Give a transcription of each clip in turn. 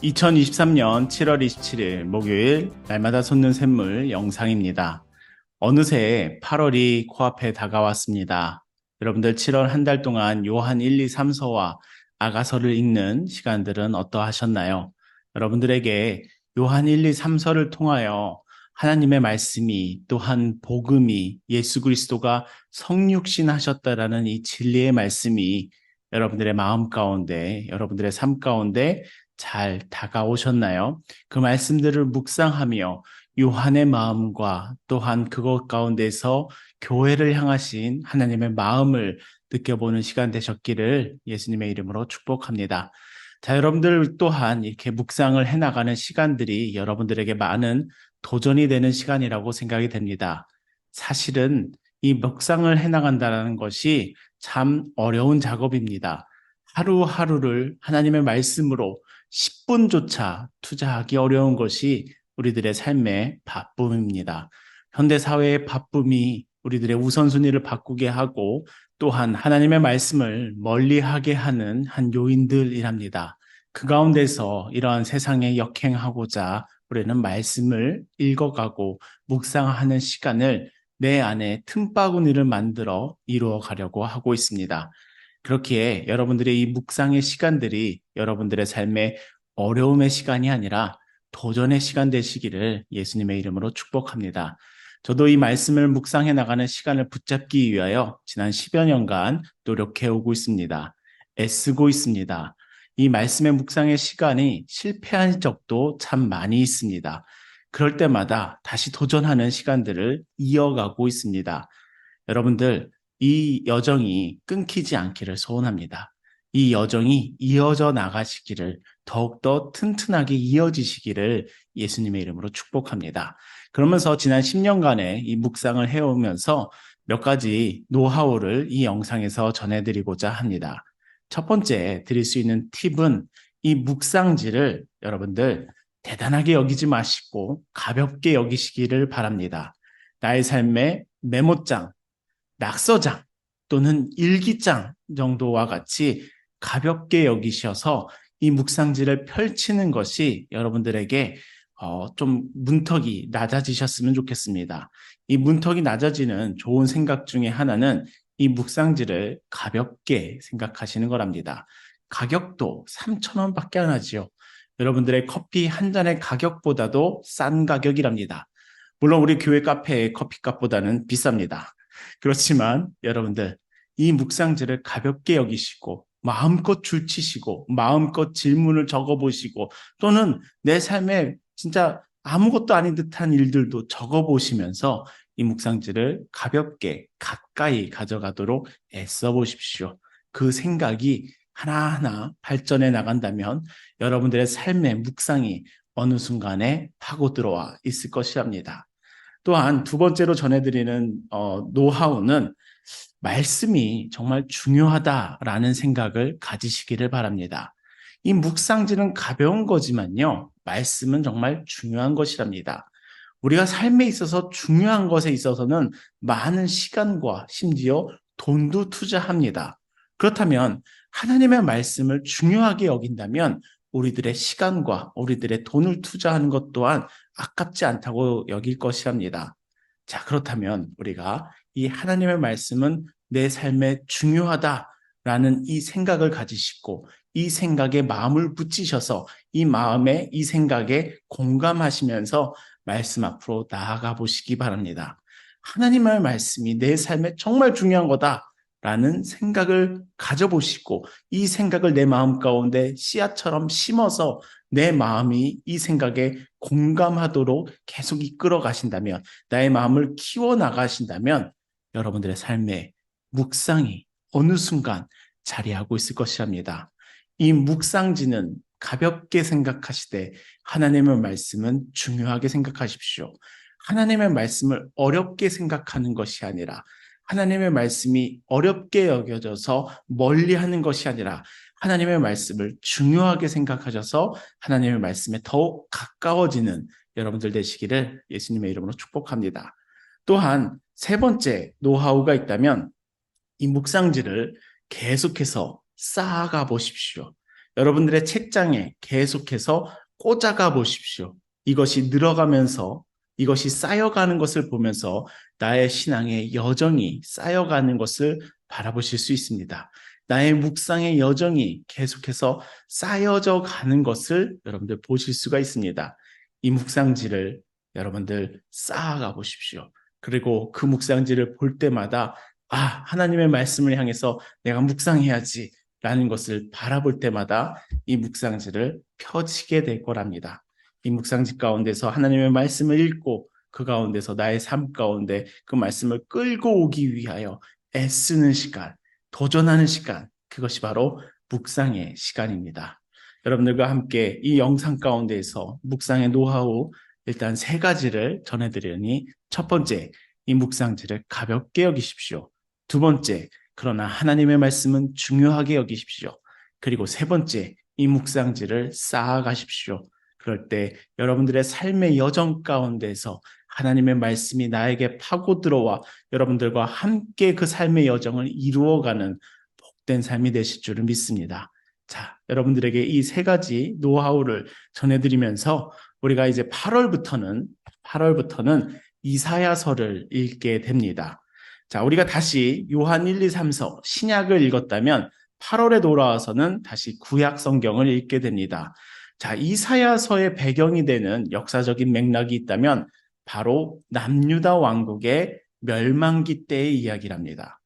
2023년 7월 27일 목요일 날마다 솟는 샘물 영상입니다. 어느새 8월이 코앞에 다가왔습니다. 여러분들 7월 한 달 동안 요한 1, 2, 3서와 아가서를 읽는 시간들은 어떠하셨나요? 여러분들에게 요한 1, 2, 3서를 통하여 하나님의 말씀이 또한 복음이 예수 그리스도가 성육신하셨다라는 이 진리의 말씀이 여러분들의 마음 가운데, 여러분들의 삶 가운데 잘 다가오셨나요? 그 말씀들을 묵상하며 요한의 마음과 또한 그것 가운데서 교회를 향하신 하나님의 마음을 느껴보는 시간 되셨기를 예수님의 이름으로 축복합니다. 자, 여러분들 또한 이렇게 묵상을 해나가는 시간들이 여러분들에게 많은 도전이 되는 시간이라고 생각이 됩니다. 사실은 이 묵상을 해나간다는 것이 참 어려운 작업입니다. 하루하루를 하나님의 말씀으로 10분조차 투자하기 어려운 것이 우리들의 삶의 바쁨입니다. 현대사회의 바쁨이 우리들의 우선순위를 바꾸게 하고 또한 하나님의 말씀을 멀리하게 하는 한 요인들이랍니다. 그 가운데서 이러한 세상에 역행하고자 우리는 말씀을 읽어가고 묵상하는 시간을 내 안에 틈바구니를 만들어 이루어 가려고 하고 있습니다. 그렇기에 여러분들의 이 묵상의 시간들이 여러분들의 삶의 어려움의 시간이 아니라 도전의 시간 되시기를 예수님의 이름으로 축복합니다. 저도 이 말씀을 묵상해 나가는 시간을 붙잡기 위하여 지난 10여 년간 노력해 오고 있습니다. 애쓰고 있습니다. 이 말씀의 묵상의 시간이 실패한 적도 참 많이 있습니다. 그럴 때마다 다시 도전하는 시간들을 이어가고 있습니다. 여러분들, 이 여정이 끊기지 않기를 소원합니다. 이 여정이 이어져 나가시기를 더욱더 튼튼하게 이어지시기를 예수님의 이름으로 축복합니다. 그러면서 지난 10년간의 이 묵상을 해오면서 몇 가지 노하우를 이 영상에서 전해드리고자 합니다. 첫 번째 드릴 수 있는 팁은 이 묵상지를 여러분들 대단하게 여기지 마시고 가볍게 여기시기를 바랍니다. 나의 삶의 메모장, 낙서장 또는 일기장 정도와 같이 가볍게 여기셔서 이 묵상지를 펼치는 것이 여러분들에게 좀 문턱이 낮아지셨으면 좋겠습니다. 이 문턱이 낮아지는 좋은 생각 중에 하나는 이 묵상지를 가볍게 생각하시는 거랍니다. 가격도 3,000원밖에 안 하지요. 여러분들의 커피 한 잔의 가격보다도 싼 가격이랍니다. 물론 우리 교회 카페의 커피값보다는 비쌉니다. 그렇지만 여러분들 이 묵상지를 가볍게 여기시고 마음껏 줄치시고 마음껏 질문을 적어보시고 또는 내 삶에 진짜 아무것도 아닌 듯한 일들도 적어보시면서 이 묵상지를 가볍게 가까이 가져가도록 애써 보십시오. 그 생각이 하나하나 발전해 나간다면 여러분들의 삶의 묵상이 어느 순간에 파고 들어와 있을 것이랍니다. 또한 두 번째로 전해드리는 노하우는 말씀이 정말 중요하다라는 생각을 가지시기를 바랍니다. 이 묵상지는 가벼운 거지만요, 말씀은 정말 중요한 것이랍니다. 우리가 삶에 있어서 중요한 것에 있어서는 많은 시간과 심지어 돈도 투자합니다. 그렇다면 하나님의 말씀을 중요하게 여긴다면 우리들의 시간과 우리들의 돈을 투자하는 것 또한 아깝지 않다고 여길 것이랍니다. 자, 그렇다면 우리가 이 하나님의 말씀은 내 삶에 중요하다라는 이 생각을 가지시고 이 생각에 마음을 붙이셔서 이 마음에 이 생각에 공감하시면서 말씀 앞으로 나아가 보시기 바랍니다. 하나님의 말씀이 내 삶에 정말 중요한 거다라는 생각을 가져보시고 이 생각을 내 마음 가운데 씨앗처럼 심어서 내 마음이 이 생각에 공감하도록 계속 이끌어 가신다면 나의 마음을 키워나가신다면 여러분들의 삶에 묵상이 어느 순간 자리하고 있을 것이랍니다. 이 묵상지는 가볍게 생각하시되 하나님의 말씀은 중요하게 생각하십시오. 하나님의 말씀을 어렵게 생각하는 것이 아니라 하나님의 말씀이 어렵게 여겨져서 멀리하는 것이 아니라 하나님의 말씀을 중요하게 생각하셔서 하나님의 말씀에 더욱 가까워지는 여러분들 되시기를 예수님의 이름으로 축복합니다. 또한 세 번째 노하우가 있다면 이 묵상지를 계속해서 쌓아가 보십시오. 여러분들의 책장에 계속해서 꽂아가 보십시오. 이것이 늘어가면서 이것이 쌓여가는 것을 보면서 나의 신앙의 여정이 쌓여가는 것을 바라보실 수 있습니다. 나의 묵상의 여정이 계속해서 쌓여져 가는 것을 여러분들 보실 수가 있습니다. 이 묵상지를 여러분들 쌓아가 보십시오. 그리고 그 묵상지를 볼 때마다 하나님의 말씀을 향해서 내가 묵상해야지 라는 것을 바라볼 때마다 이 묵상지를 펴지게 될 거랍니다. 이 묵상지 가운데서 하나님의 말씀을 읽고 그 가운데서 나의 삶 가운데 그 말씀을 끌고 오기 위하여 애쓰는 시간, 도전하는 시간, 그것이 바로 묵상의 시간입니다. 여러분들과 함께 이 영상 가운데에서 묵상의 노하우 일단 세 가지를 전해드리니, 첫 번째, 이 묵상지를 가볍게 여기십시오. 두 번째, 그러나 하나님의 말씀은 중요하게 여기십시오. 그리고 세 번째, 이 묵상지를 쌓아가십시오. 그럴 때 여러분들의 삶의 여정 가운데서 하나님의 말씀이 나에게 파고 들어와 여러분들과 함께 그 삶의 여정을 이루어가는 복된 삶이 되실 줄을 믿습니다. 자, 여러분들에게 이 세 가지 노하우를 전해드리면서 우리가 이제 8월부터는 이사야서를 읽게 됩니다. 자, 우리가 다시 요한 1, 2, 3서 신약을 읽었다면 8월에 돌아와서는 다시 구약 성경을 읽게 됩니다. 자, 이사야서의 배경이 되는 역사적인 맥락이 있다면 바로 남유다 왕국의 멸망기 때의 이야기랍니다.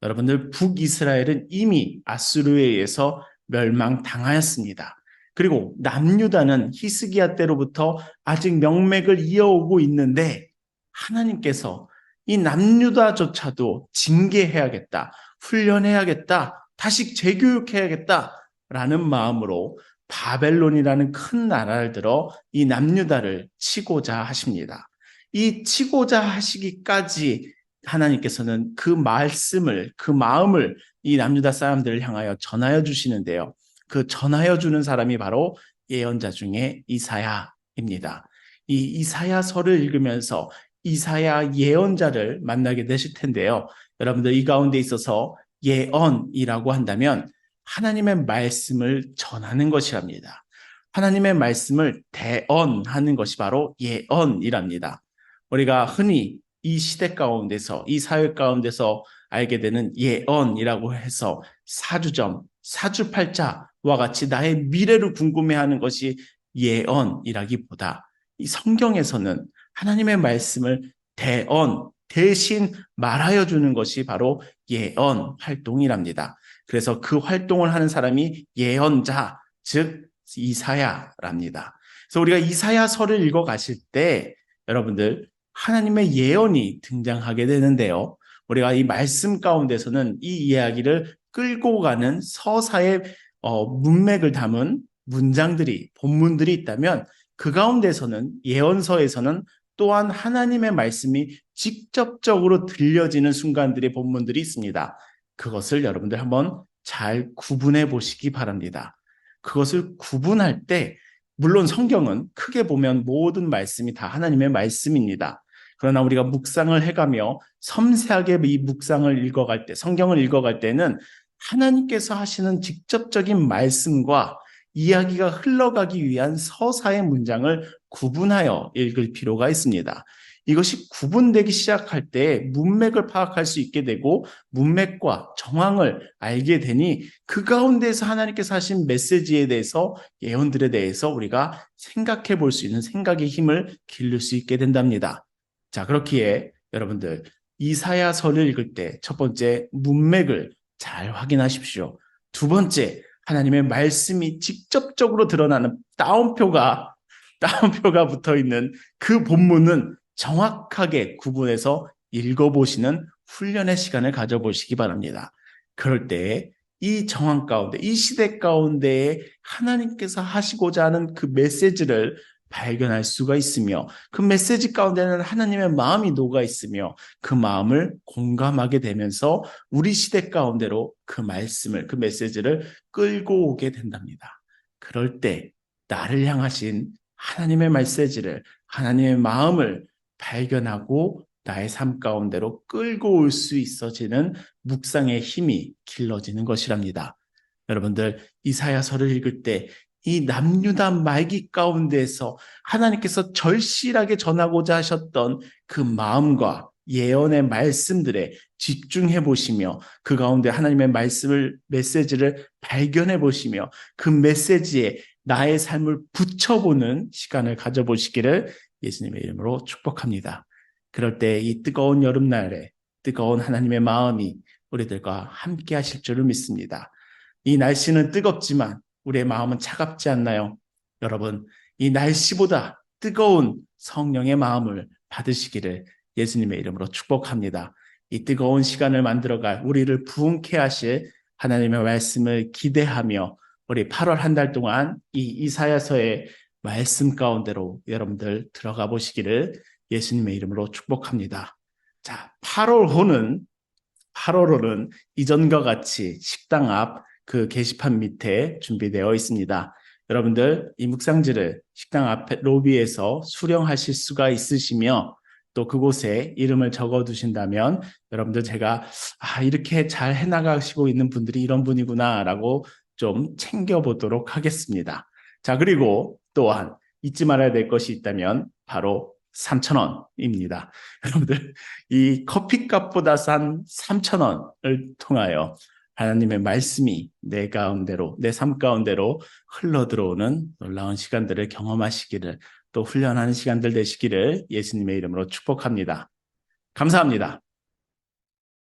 여러분들, 북이스라엘은 이미 아수르에 의해서 멸망당하였습니다. 그리고 남유다는 히스기야 때로부터 아직 명맥을 이어오고 있는데 하나님께서 이 남유다조차도 징계해야겠다, 훈련해야겠다, 다시 재교육해야겠다라는 마음으로 바벨론이라는 큰 나라를 들어 이 남유다를 치고자 하십니다. 이 치고자 하시기까지 하나님께서는 그 말씀을, 그 마음을 이 남유다 사람들을 향하여 전하여 주시는데요. 그 전하여 주는 사람이 바로 예언자 중에 이사야입니다. 이 이사야서를 읽으면서 이사야 예언자를 만나게 되실 텐데요. 여러분들, 이 가운데 있어서 예언이라고 한다면 하나님의 말씀을 전하는 것이랍니다. 하나님의 말씀을 대언하는 것이 바로 예언이랍니다. 우리가 흔히 이 시대 가운데서, 이 사회 가운데서 알게 되는 예언이라고 해서 사주점, 사주팔자와 같이 나의 미래를 궁금해하는 것이 예언이라기보다 이 성경에서는 하나님의 말씀을 대신 말하여 주는 것이 바로 예언 활동이랍니다. 그래서 그 활동을 하는 사람이 예언자, 즉 이사야랍니다. 그래서 우리가 이사야서를 읽어 가실 때 여러분들, 하나님의 예언이 등장하게 되는데요. 우리가 이 말씀 가운데서는 이 이야기를 끌고 가는 서사의 문맥을 담은 문장들이, 본문들이 있다면 그 가운데서는, 예언서에서는 또한 하나님의 말씀이 직접적으로 들려지는 순간들의 본문들이 있습니다. 그것을 여러분들 한번 잘 구분해 보시기 바랍니다. 그것을 구분할 때, 물론 성경은 크게 보면 모든 말씀이 다 하나님의 말씀입니다. 그러나 우리가 묵상을 해가며 섬세하게 이 묵상을 읽어갈 때, 성경을 읽어갈 때는 하나님께서 하시는 직접적인 말씀과 이야기가 흘러가기 위한 서사의 문장을 구분하여 읽을 필요가 있습니다. 이것이 구분되기 시작할 때 문맥을 파악할 수 있게 되고 문맥과 정황을 알게 되니 그 가운데에서 하나님께서 하신 메시지에 대해서, 예언들에 대해서 우리가 생각해 볼 수 있는 생각의 힘을 기를 수 있게 된답니다. 자, 그렇기에 여러분들, 이사야서를 읽을 때 첫 번째, 문맥을 잘 확인하십시오. 두 번째, 하나님의 말씀이 직접적으로 드러나는 따옴표가 붙어 있는 그 본문은 정확하게 구분해서 읽어보시는 훈련의 시간을 가져보시기 바랍니다. 그럴 때 이 정황 가운데, 이 시대 가운데에 하나님께서 하시고자 하는 그 메시지를 발견할 수가 있으며, 그 메시지 가운데는 하나님의 마음이 녹아 있으며 그 마음을 공감하게 되면서 우리 시대 가운데로 그 말씀을, 그 메시지를 끌고 오게 된답니다. 그럴 때 나를 향하신 하나님의 메시지를, 하나님의 마음을 발견하고 나의 삶 가운데로 끌고 올 수 있어지는 묵상의 힘이 길러지는 것이랍니다. 여러분들 이사야서를 읽을 때 이 남유다 말기 가운데에서 하나님께서 절실하게 전하고자 하셨던 그 마음과 예언의 말씀들에 집중해 보시며 그 가운데 하나님의 메시지를 발견해 보시며 그 메시지에 나의 삶을 붙여보는 시간을 가져보시기를 예수님의 이름으로 축복합니다. 그럴 때 이 뜨거운 여름날에 뜨거운 하나님의 마음이 우리들과 함께 하실 줄을 믿습니다. 이 날씨는 뜨겁지만 우리의 마음은 차갑지 않나요? 여러분, 이 날씨보다 뜨거운 성령의 마음을 받으시기를 예수님의 이름으로 축복합니다. 이 뜨거운 시간을 만들어갈 우리를 부흥케 하실 하나님의 말씀을 기대하며 우리 8월 한 달 동안 이 이사야서의 말씀 가운데로 여러분들 들어가 보시기를 예수님의 이름으로 축복합니다. 자, 8월호는 이전과 같이 식당 앞 그 게시판 밑에 준비되어 있습니다. 여러분들 이 묵상지를 식당 앞 로비에서 수령하실 수가 있으시며 또 그곳에 이름을 적어 두신다면 여러분들 제가 이렇게 잘 해나가시고 있는 분들이 이런 분이구나 라고 좀 챙겨보도록 하겠습니다. 자, 그리고 또한 잊지 말아야 될 것이 있다면 바로 3,000원입니다. 여러분들 이 커피값보다 싼 3,000원을 통하여 하나님의 말씀이 내 가운데로, 내 삶 가운데로 흘러들어오는 놀라운 시간들을 경험하시기를 또 훈련하는 시간들 되시기를 예수님의 이름으로 축복합니다. 감사합니다.